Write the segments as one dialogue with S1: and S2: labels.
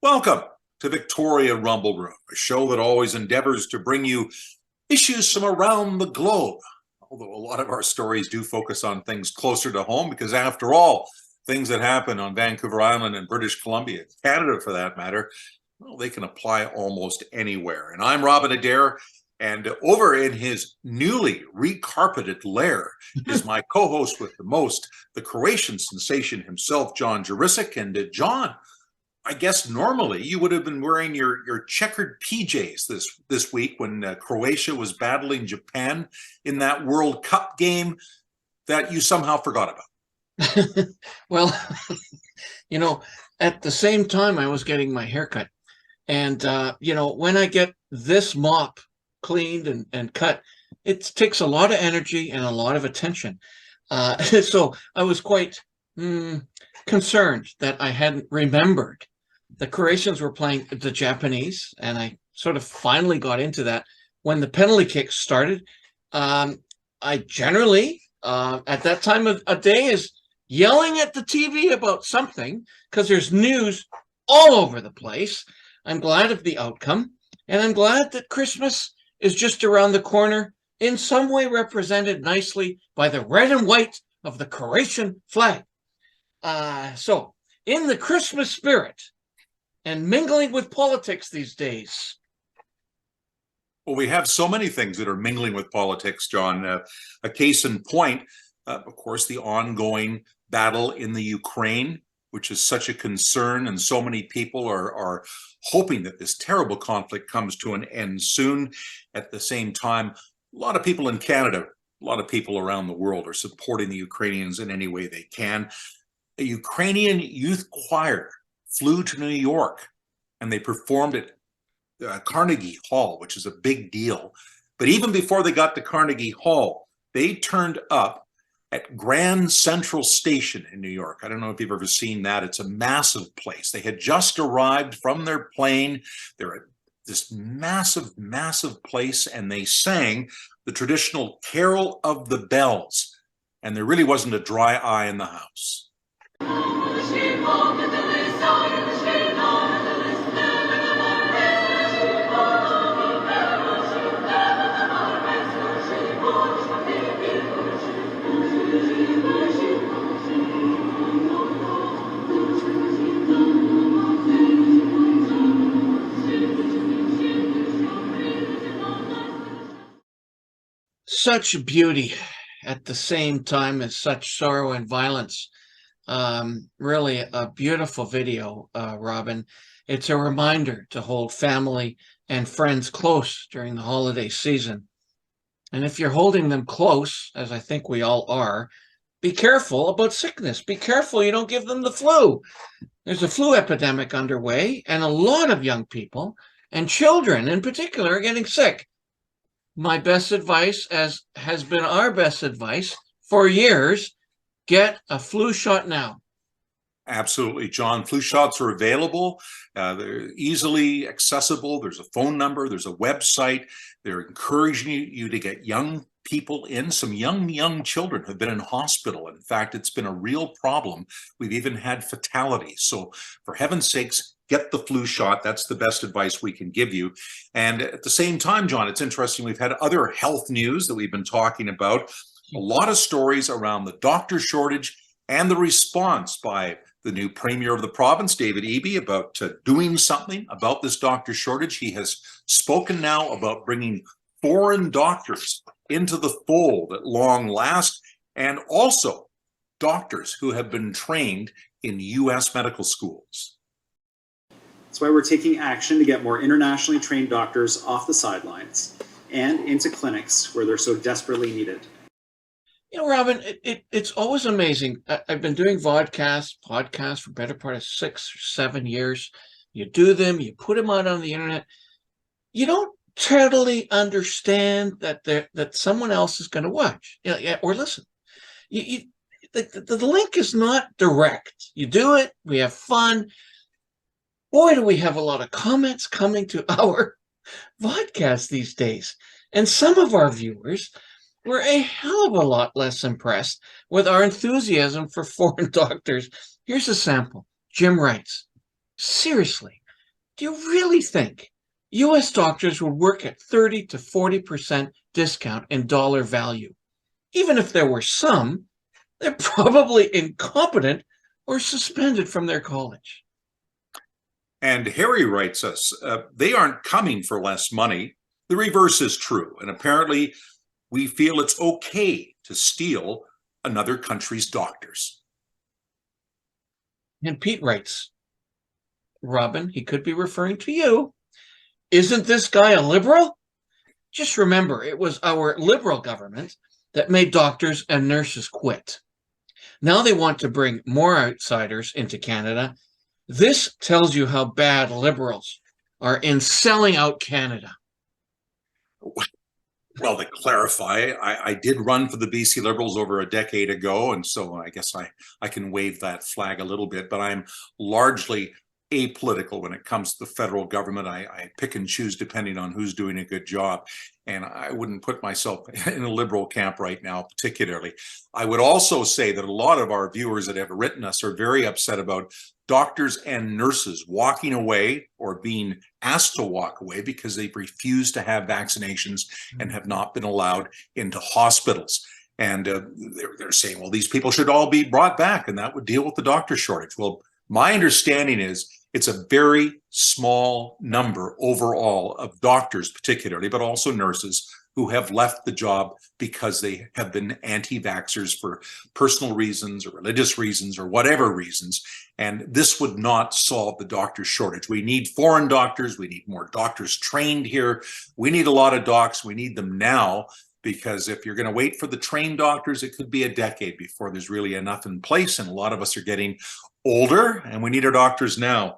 S1: Welcome to Victoria Rumble Room, a show that always endeavors to bring you issues from around the globe. Although a lot of our stories do focus on things closer to home, because after all, things that happen on Vancouver Island and British Columbia, Canada for that matter, well, they can apply almost anywhere. And I'm Robin Adair, and over in his newly recarpeted lair is my co-host with the most, the Croatian sensation himself, John Jurisic. And John, I guess normally you would have been wearing your checkered PJs this week when Croatia was battling Japan in that World Cup game that you somehow forgot about.
S2: Well, at the same time I was getting my haircut. And, when I get this mop cleaned and cut, it takes a lot of energy and a lot of attention. So I was quite concerned that I hadn't remembered the Croatians were playing the Japanese, and I sort of finally got into that when the penalty kicks started. I generally, at that time of day, is yelling at the TV about something because there's news all over the place. I'm glad of the outcome, and I'm glad that Christmas is just around the corner, in some way represented nicely by the red and white of the Croatian flag. So, in the Christmas spirit, and mingling with politics these days.
S1: Well, we have so many things that are mingling with politics, John. A case in point, of course, the ongoing battle in the Ukraine, which is such a concern, and so many people are hoping that this terrible conflict comes to an end soon. At the same time, a lot of people in Canada, a lot of people around the world are supporting the Ukrainians in any way they can. A Ukrainian youth choir flew to New York, and they performed at Carnegie Hall, which is a big deal. But even before they got to Carnegie Hall, they turned up at Grand Central Station in New York. I don't know if you've ever seen that. It's a massive place. They had just arrived from their plane. They're at this massive, massive place, and they sang the traditional Carol of the Bells. And there really wasn't a dry eye in the house.
S2: Such beauty at the same time as such sorrow and violence. Really a beautiful video, Robin. It's a reminder to hold family and friends close during the holiday season. And if you're holding them close, as I think we all are, be careful about sickness. Be careful you don't give them the flu. There's a flu epidemic underway, and a lot of young people, and children in particular, are getting sick. My best advice, as has been our best advice for years, get a flu shot now.
S1: Absolutely, John. Flu shots are available. They're easily accessible. There's a phone number. There's a website. They're encouraging you to get young people in. Some young children have been in hospital. In fact, it's been a real problem. We've even had fatalities. So for heaven's sakes, get the flu shot. That's the best advice we can give you. And at the same time, John, it's interesting. We've had other health news that we've been talking about. A lot of stories around the doctor shortage and the response by the new premier of the province, David Eby, about doing something about this doctor shortage. He has spoken now about bringing foreign doctors into the fold at long last, and also doctors who have been trained in U.S. medical schools.
S3: That's why we're taking action to get more internationally trained doctors off the sidelines and into clinics where they're so desperately needed.
S2: Robin, it's always amazing. I've been doing podcasts for the better part of 6 or 7 years. You do them, you put them out on the internet. You don't totally understand that someone else is going to watch or listen. The link is not direct. You do it, we have fun. Boy, do we have a lot of comments coming to our podcast these days. And some of our viewers were a hell of a lot less impressed with our enthusiasm for foreign doctors. Here's a sample. Jim writes, seriously, Do you really think U.S. doctors would work at 30 to 40% discount in dollar value? Even if there were some, they're probably incompetent or suspended from their college.
S1: And Harry writes us, they aren't coming for less money. The reverse is true. And apparently we feel it's okay to steal another country's doctors.
S2: And Pete writes, Robin, he could be referring to you. Isn't this guy a liberal? Just remember, it was our liberal government that made doctors and nurses quit. Now they want to bring more outsiders into Canada. This tells you how bad liberals are in selling out Canada.
S1: Well, to clarify, I did run for the BC Liberals over a decade ago, and so I guess I can wave that flag a little bit, but I'm largely apolitical when it comes to the federal government. I pick and choose depending on who's doing a good job, and I wouldn't put myself in a liberal camp right now particularly. I would also say that a lot of our viewers that have written us are very upset about doctors and nurses walking away or being asked to walk away because they've refused to have vaccinations and have not been allowed into hospitals. And they're saying, well, these people should all be brought back and that would deal with the doctor shortage. Well, my understanding is it's a very small number overall of doctors particularly, but also nurses who have left the job because they have been anti-vaxxers for personal reasons or religious reasons or whatever reasons. And this would not solve the doctor shortage. We need foreign doctors. We need more doctors trained here. We need a lot of docs. We need them now, because if you're going to wait for the trained doctors, it could be a decade before there's really enough in place. And a lot of us are getting older and we need our doctors now.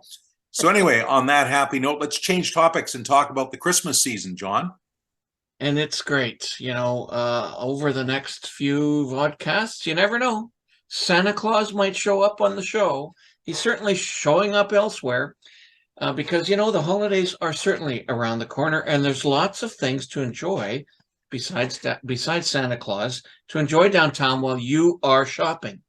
S1: So anyway, on that happy note, let's change topics and talk about the Christmas season, John.
S2: And it's great, over the next few vodcasts, you never know. Santa Claus might show up on the show. He's certainly showing up elsewhere because, the holidays are certainly around the corner and there's lots of things to enjoy besides Santa Claus to enjoy downtown while you are shopping.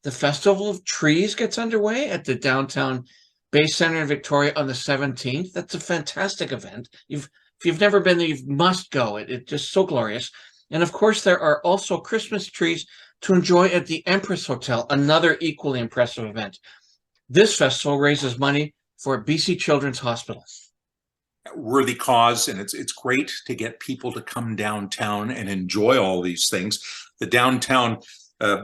S2: The Festival of Trees gets underway at the Downtown Bay Center in Victoria on the 17th. That's a fantastic event. If you've never been there, you must go. It's just so glorious. And of course, there are also Christmas trees to enjoy at the Empress Hotel, another equally impressive event. This festival raises money for BC Children's Hospital.
S1: Worthy cause, and it's great to get people to come downtown and enjoy all these things. The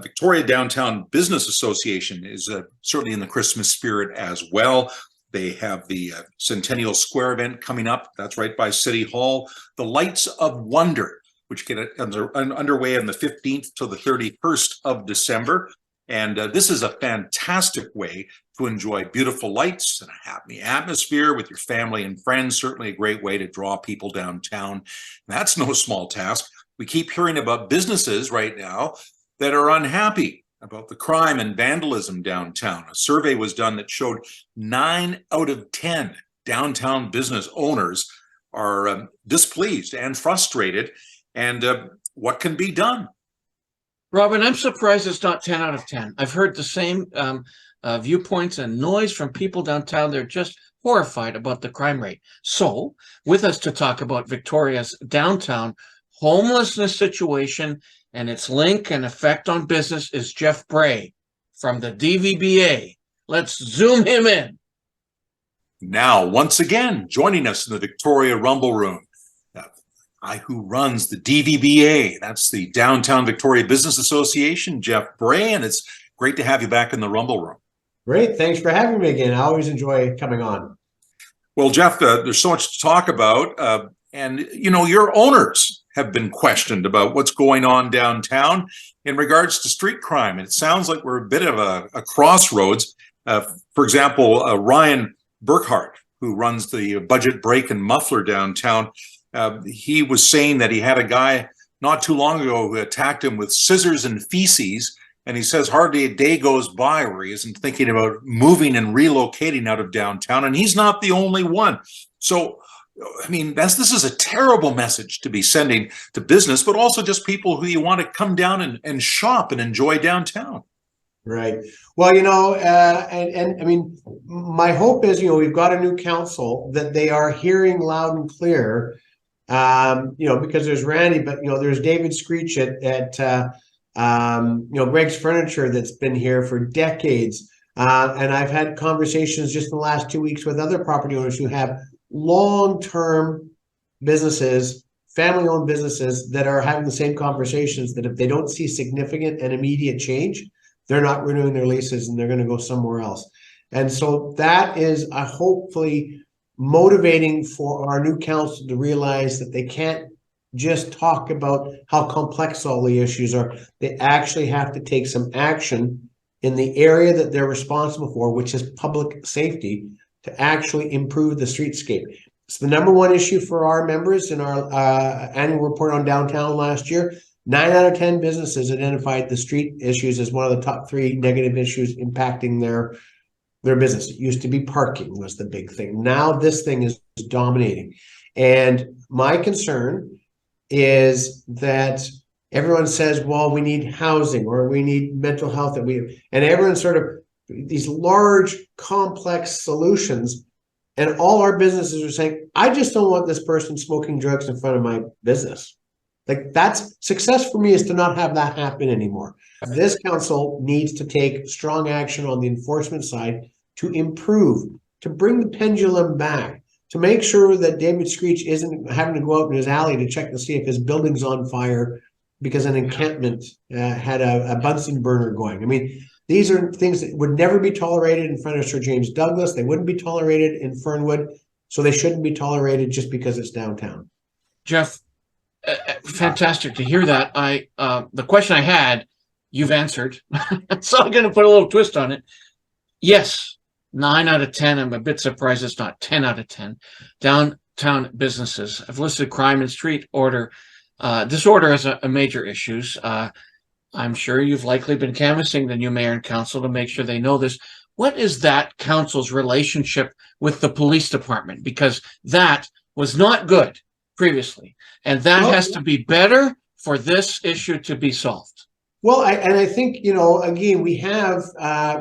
S1: Victoria Downtown Business Association is certainly in the Christmas spirit as well. They have the Centennial Square event coming up. That's right by City Hall. The Lights of Wonder, which get underway on the 15th to the 31st of December. And this is a fantastic way to enjoy beautiful lights and a happy atmosphere with your family and friends. Certainly a great way to draw people downtown. That's no small task. We keep hearing about businesses right now that are unhappy about the crime and vandalism downtown. A survey was done that showed 9 out of 10 downtown business owners are displeased and frustrated. And what can be done?
S2: Robin, I'm surprised it's not 10 out of 10. I've heard the same viewpoints and noise from people downtown. They're just horrified about the crime rate. So, with us to talk about Victoria's downtown homelessness situation and its link and effect on business is Jeff Bray from the DVBA. Let's zoom him in.
S1: Now, once again, joining us in the Victoria Rumble Room, who runs the DVBA, that's the Downtown Victoria Business Association, Jeff Bray, and it's great to have you back in the Rumble Room.
S4: Great, thanks for having me again. I always enjoy coming on.
S1: Well, Jeff, there's so much to talk about, and your owners have been questioned about what's going on downtown in regards to street crime. And it sounds like we're a bit of a crossroads. For example, Ryan Burkhart, who runs the Budget Brake and Muffler downtown, he was saying that he had a guy not too long ago who attacked him with scissors and feces. And he says hardly a day goes by where he isn't thinking about moving and relocating out of downtown. And he's not the only one. So, I mean, this is a terrible message to be sending to business, but also just people who you want to come down and shop and enjoy downtown.
S4: Right. Well, and I mean, my hope is, we've got a new council that they are hearing loud and clear. Because there's Randy, but there's David Screech at Greg's Furniture that's been here for decades. And I've had conversations just in the last 2 weeks with other property owners who have long-term businesses, family-owned businesses that are having the same conversations, that if they don't see significant and immediate change, they're not renewing their leases and they're going to go somewhere else. And so that is hopefully motivating for our new council to realize that they can't just talk about how complex all the issues are. They actually have to take some action in the area that they're responsible for, which is public safety, to actually improve the streetscape. It's the number one issue for our members in our annual report on downtown last year. 9 out of 10 businesses identified the street issues as one of the top 3 negative issues impacting their business. It used to be parking was the big thing. Now this thing is dominating. And my concern is that everyone says, well, we need housing or we need mental health, and everyone sort of these large, complex solutions. And all our businesses are saying, I just don't want this person smoking drugs in front of my business. Like, that's success for me, is to not have that happen anymore. This council needs to take strong action on the enforcement side to improve, to bring the pendulum back, to make sure that David Screech isn't having to go out in his alley to check to see if his building's on fire because an encampment had a Bunsen burner going. I mean, these are things that would never be tolerated in front of Sir James Douglas. They wouldn't be tolerated in Fernwood, so they shouldn't be tolerated just because it's downtown.
S2: Jeff, fantastic to hear that. The question I had, you've answered. So I'm going to put a little twist on it. Yes, 9 out of 10. I'm a bit surprised it's not 10 out of 10. Downtown businesses. I've listed crime and street order disorder as a major issues. I'm sure you've likely been canvassing the new mayor and council to make sure they know this. What is that council's relationship with the police department? Because that was not good previously, and that has to be better for this issue to be solved.
S4: Well, I think, again, we have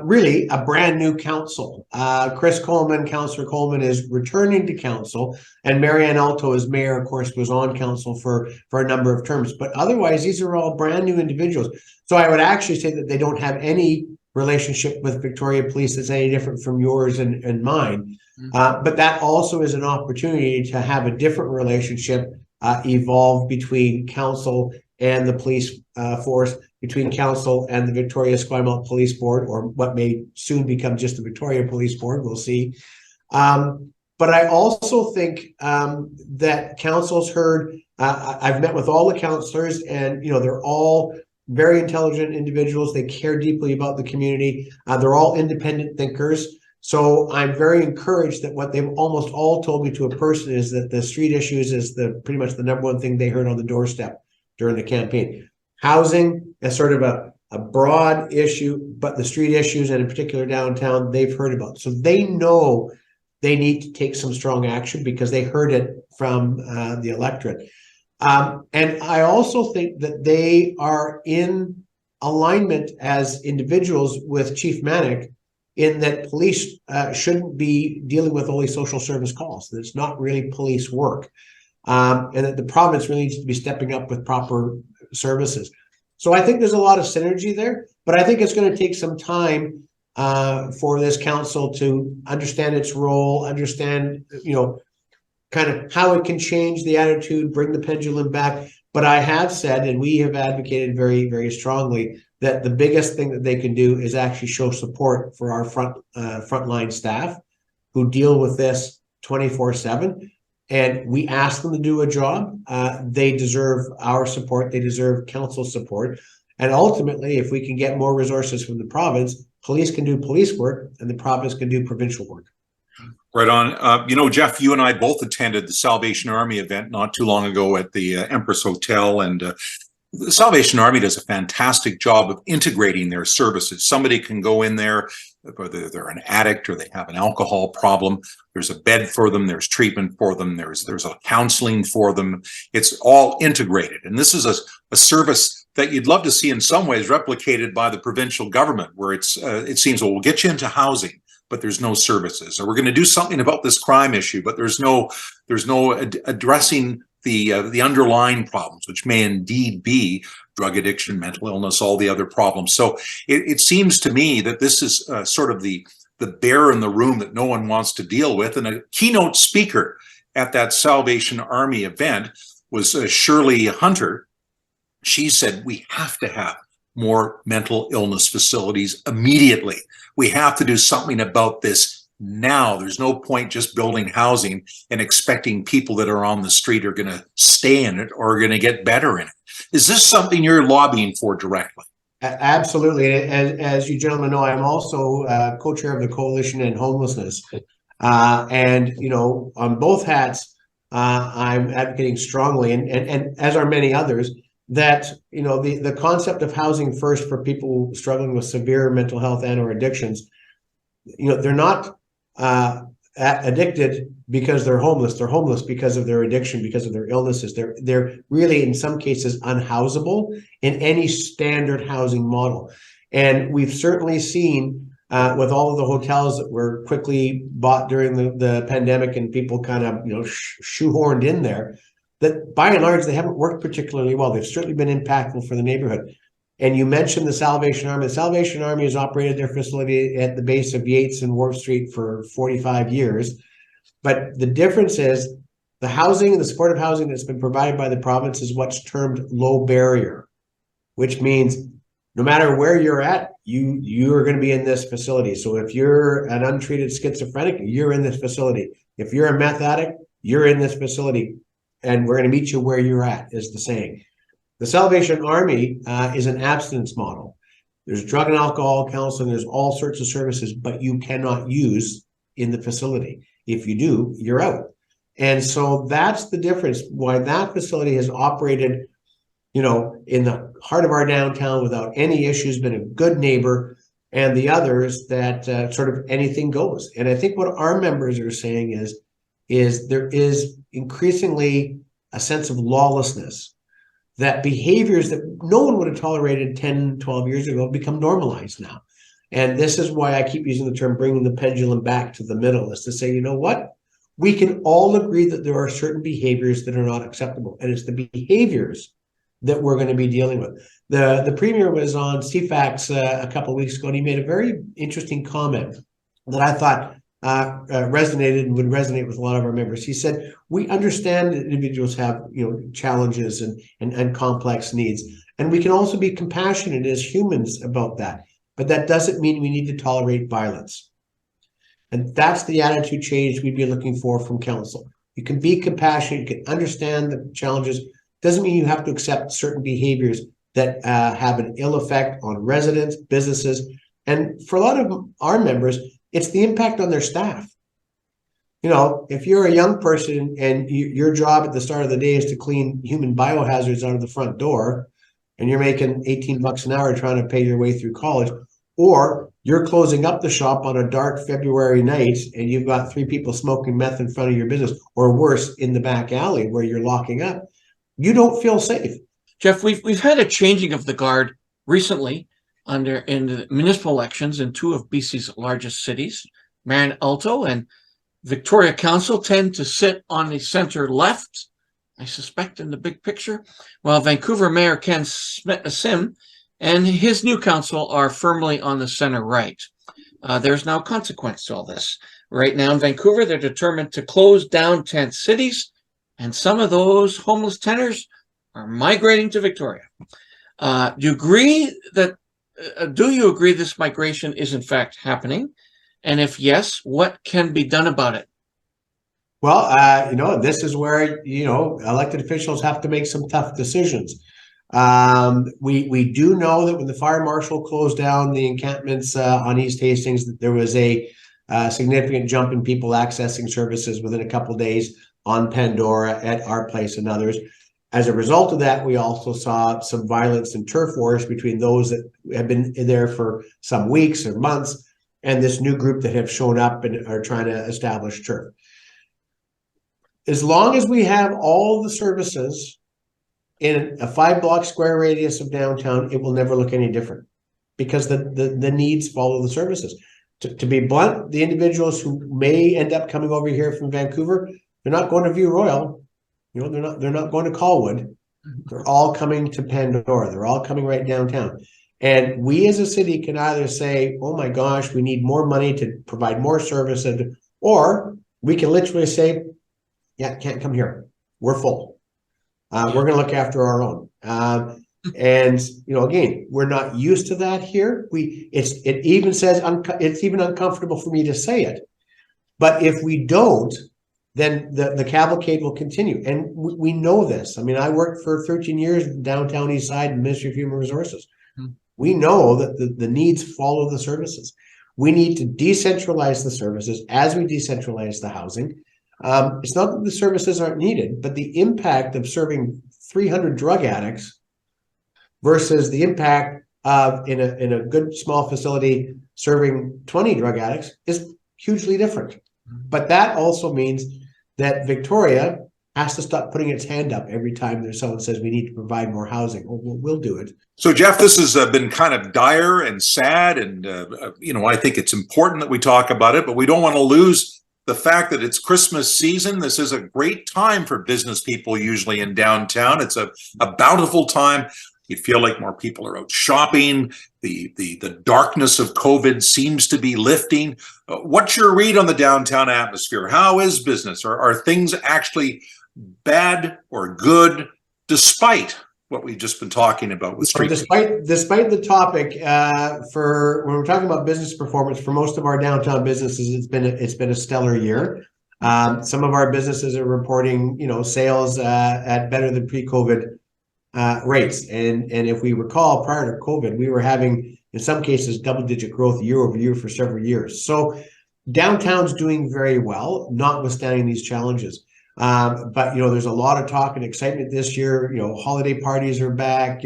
S4: really a brand new council. Councillor Coleman is returning to council, and Marianne Alto, as mayor, of course, was on council for a number of terms. But otherwise, these are all brand new individuals. So I would actually say that they don't have any relationship with Victoria Police that's any different from yours and mine. But that also is an opportunity to have a different relationship evolve between council and the police force, between council and the Victoria Esquimalt Police Board, or what may soon become just the Victoria Police Board. We'll see. But I also think that council's heard. I've met with all the councillors, and they're all very intelligent individuals. They care deeply about the community. They're all independent thinkers. So I'm very encouraged that what they've almost all told me to a person is that the street issues is pretty much the number one thing they heard on the doorstep during the campaign. Housing is sort of a broad issue, but the street issues, and in particular downtown, they've heard about. So they know they need to take some strong action because they heard it from the electorate. And I also think that they are in alignment as individuals with Chief Manick, in that police shouldn't be dealing with only social service calls. That it's not really police work. And that the province really needs to be stepping up with proper services. So I think there's a lot of synergy there, but I think it's going to take some time for this council to understand its role, understand, kind of how it can change the attitude, bring the pendulum back. But I have said, and we have advocated very, very strongly, that the biggest thing that they can do is actually show support for our frontline staff who deal with this 24/7. And we ask them to do a job. They deserve our support. They deserve council support. And ultimately, if we can get more resources from the province, police can do police work and the province can do provincial work.
S1: Right on. Jeff, you and I both attended the Salvation Army event not too long ago at the Empress Hotel, and the Salvation Army does a fantastic job of integrating their services. Somebody can go in there, whether they're an addict or they have an alcohol problem. There's a bed for them. There's treatment for them. There's a counseling for them. It's all integrated. And this is a service that you'd love to see in some ways replicated by the provincial government, where it seems, well, we'll get you into housing, but there's no services, or we're going to do something about this crime issue, but there's no addressing the underlying problems, which may indeed be drug addiction, mental illness, all the other problems. So it seems to me that this is sort of the bear in the room that no one wants to deal with. And a keynote speaker at that Salvation Army event was Shirley Hunter. She said, we have to have more mental illness facilities immediately. We have to do something about this now. There's no point just building housing and expecting people that are on the street are going to stay in it or are going to get better in it. Is this something you're lobbying for directly?
S4: Absolutely. As you gentlemen know, I'm also co-chair of the Coalition in Homelessness. And, you know, on both hats, I'm advocating strongly, and as are many others, that, you know, the concept of housing first for people struggling with severe mental health and or addictions, you know, they're not addicted because they're homeless. They're homeless because of their addiction, because of their illnesses. They're really, in some cases, unhousable in any standard housing model. And we've certainly seen with all of the hotels that were quickly bought during the pandemic and people kind of, you know, shoehorned in there, that by and large, they haven't worked particularly well. They've certainly been impactful for the neighborhood. And you mentioned the Salvation Army. The Salvation Army has operated their facility at the base of Yates and Wharf Street for 45 years. But the difference is the housing and the supportive housing that's been provided by the province is what's termed low barrier, which means no matter where you're at, you are going to be in this facility. So if you're an untreated schizophrenic, you're in this facility. If you're a meth addict, you're in this facility. And we're going to meet you where you're at, is the saying. The Salvation Army is an abstinence model. There's drug and alcohol counseling, there's all sorts of services, but you cannot use in the facility. If you do, you're out. And so that's the difference, why that facility has operated, you know, in the heart of our downtown without any issues, been a good neighbor, and the others that sort of anything goes. And I think what our members are saying is there is increasingly a sense of lawlessness, that behaviors that no one would have tolerated 10, 12 years ago have become normalized now. And this is why I keep using the term bringing the pendulum back to the middle, is to say, you know what? We can all agree that there are certain behaviors that are not acceptable. And it's the behaviors that we're going to be dealing with. The Premier was on CFAX a couple of weeks ago, and he made a very interesting comment that I thought resonated and would resonate with a lot of our members. He said, we understand that individuals have, you know, challenges and complex needs, and we can also be compassionate as humans about that, but that doesn't mean we need to tolerate violence. And that's the attitude change we'd be looking for from council. You can be compassionate, you can understand the challenges, doesn't mean you have to accept certain behaviors that have an ill effect on residents, businesses, and for a lot of our members, it's the impact on their staff. You know, if you're a young person and your job at the start of the day is to clean human biohazards out of the front door, and you're making 18 bucks an hour trying to pay your way through college, or you're closing up the shop on a dark February night and you've got 3 people smoking meth in front of your business, or worse, in the back alley where you're locking up, you don't feel safe.
S2: Jeff, we've had a changing of the guard recently in the municipal elections in 2 of BC's largest cities. Mayor Alto and Victoria Council tend to sit on the center left, I suspect, in the big picture, while Vancouver Mayor Ken Sim and his new council are firmly on the center right. There's now consequence to all this. Right now in Vancouver, they're determined to close down tent cities, and some of those homeless tenants are migrating to Victoria. Do you agree this migration is in fact happening? And if yes, what can be done about it?
S4: Well, you know, this is where, you know, elected officials have to make some tough decisions. We do know that when the fire marshal closed down the encampments on East Hastings, that there was a significant jump in people accessing services within a couple of days on Pandora, at our place, and others. As a result of that, we also saw some violence and turf wars between those that have been there for some weeks or months and this new group that have shown up and are trying to establish turf. As long as we have all the services in a 5-block square radius of downtown, it will never look any different because the needs follow the services. To be blunt, the individuals who may end up coming over here from Vancouver, they're not going to View Royal. You know, they're not going to Colwood. They're all coming to Pandora. They're all coming right downtown. And we as a city can either say, oh my gosh, we need more money to provide more services, or we can literally say, yeah, can't come here. We're full. We're going to look after our own. And again, we're not used to that here. It even says it's even uncomfortable for me to say it. But if we don't, then the cavalcade will continue. And we know this. I mean, I worked for 13 years in downtown East Side in Ministry of Human Resources. We know that the needs follow the services. We need to decentralize the services as we decentralize the housing. It's not that the services aren't needed, but the impact of serving 300 drug addicts versus the impact of in a good small facility serving 20 drug addicts is hugely different. But that also means that Victoria has to stop putting its hand up every time there's someone says we need to provide more housing. We'll do it.
S1: So, Jeff, this has been kind of dire and sad, and I think it's important that we talk about it, but we don't want to lose the fact that it's Christmas season. This is a great time for business people usually in downtown. It's a bountiful time. You feel like more people are out shopping. The darkness of COVID seems to be lifting. What's your read on the downtown atmosphere? How is business? Are things actually bad or good, despite what we've just been talking about with street?
S4: Despite the topic, for when we're talking about business performance, for most of our downtown businesses, it's been a stellar year. Some of our businesses are reporting, sales at better than pre-COVID rates. And if we recall, prior to COVID, we were having, in some cases, double-digit growth year over year for several years. So downtown's doing very well, notwithstanding these challenges. But there's a lot of talk and excitement this year. Holiday parties are back.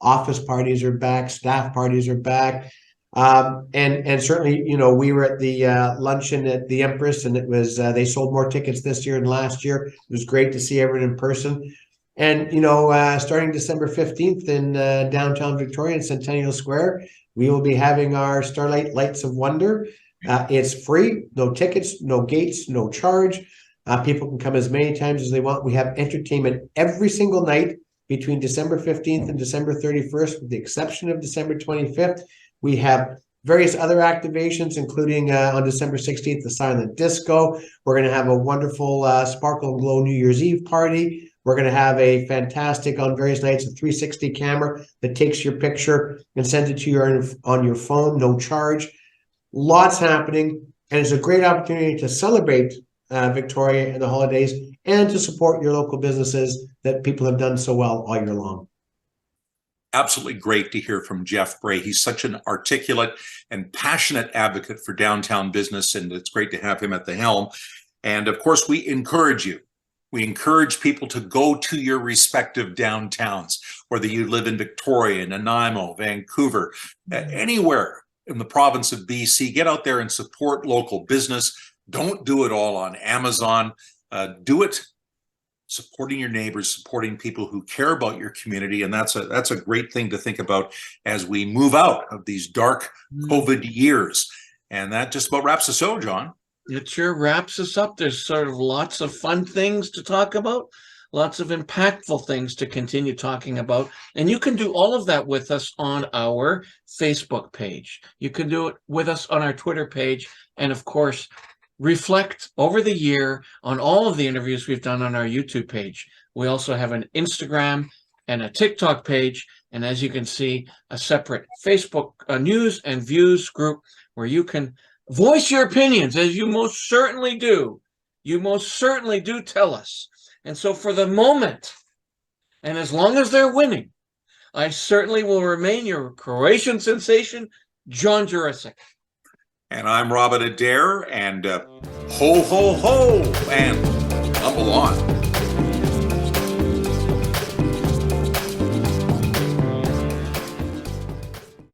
S4: Office parties are back. Staff parties are back. And certainly, we were at the luncheon at the Empress, and it was they sold more tickets this year than last year. It was great to see everyone in person. And starting December 15th in downtown Victoria in Centennial Square, we will be having our Starlight Lights of Wonder. It's free, no tickets, no gates, no charge. People can come as many times as they want. We have entertainment every single night between December 15th and December 31st, with the exception of December 25th. We have various other activations, including on December 16th, the Silent Disco. We're going to have a wonderful Sparkle and Glow New Year's Eve party. We're going to have a fantastic, on various nights, a 360 camera that takes your picture and sends it to you on your phone, no charge. Lots happening, and it's a great opportunity to celebrate Victoria and the holidays, and to support your local businesses that people have done so well all year long.
S1: Absolutely great to hear from Jeff Bray. He's such an articulate and passionate advocate for downtown business, and it's great to have him at the helm. And of course, we encourage people to go to your respective downtowns, whether you live in Victoria, Nanaimo, Vancouver, anywhere in the province of BC. Get out there and support local business. Don't do it all on Amazon. Do it supporting your neighbors, supporting people who care about your community. And that's a great thing to think about as we move out of these dark COVID years. And that just about wraps us up, John.
S2: It sure wraps us up. There's sort of lots of fun things to talk about, lots of impactful things to continue talking about. And you can do all of that with us on our Facebook page. You can do it with us on our Twitter page. And of course, reflect over the year on all of the interviews we've done on our YouTube page. We also have an Instagram and a TikTok page. And as you can see, a separate Facebook news and views group where you can voice your opinions, as you most certainly do. You most certainly do tell us. And so for the moment, and as long as they're winning, I certainly will remain your Croatian sensation, John Jurisic.
S1: And I'm Robin Adair, and ho, ho, ho, and tumble on.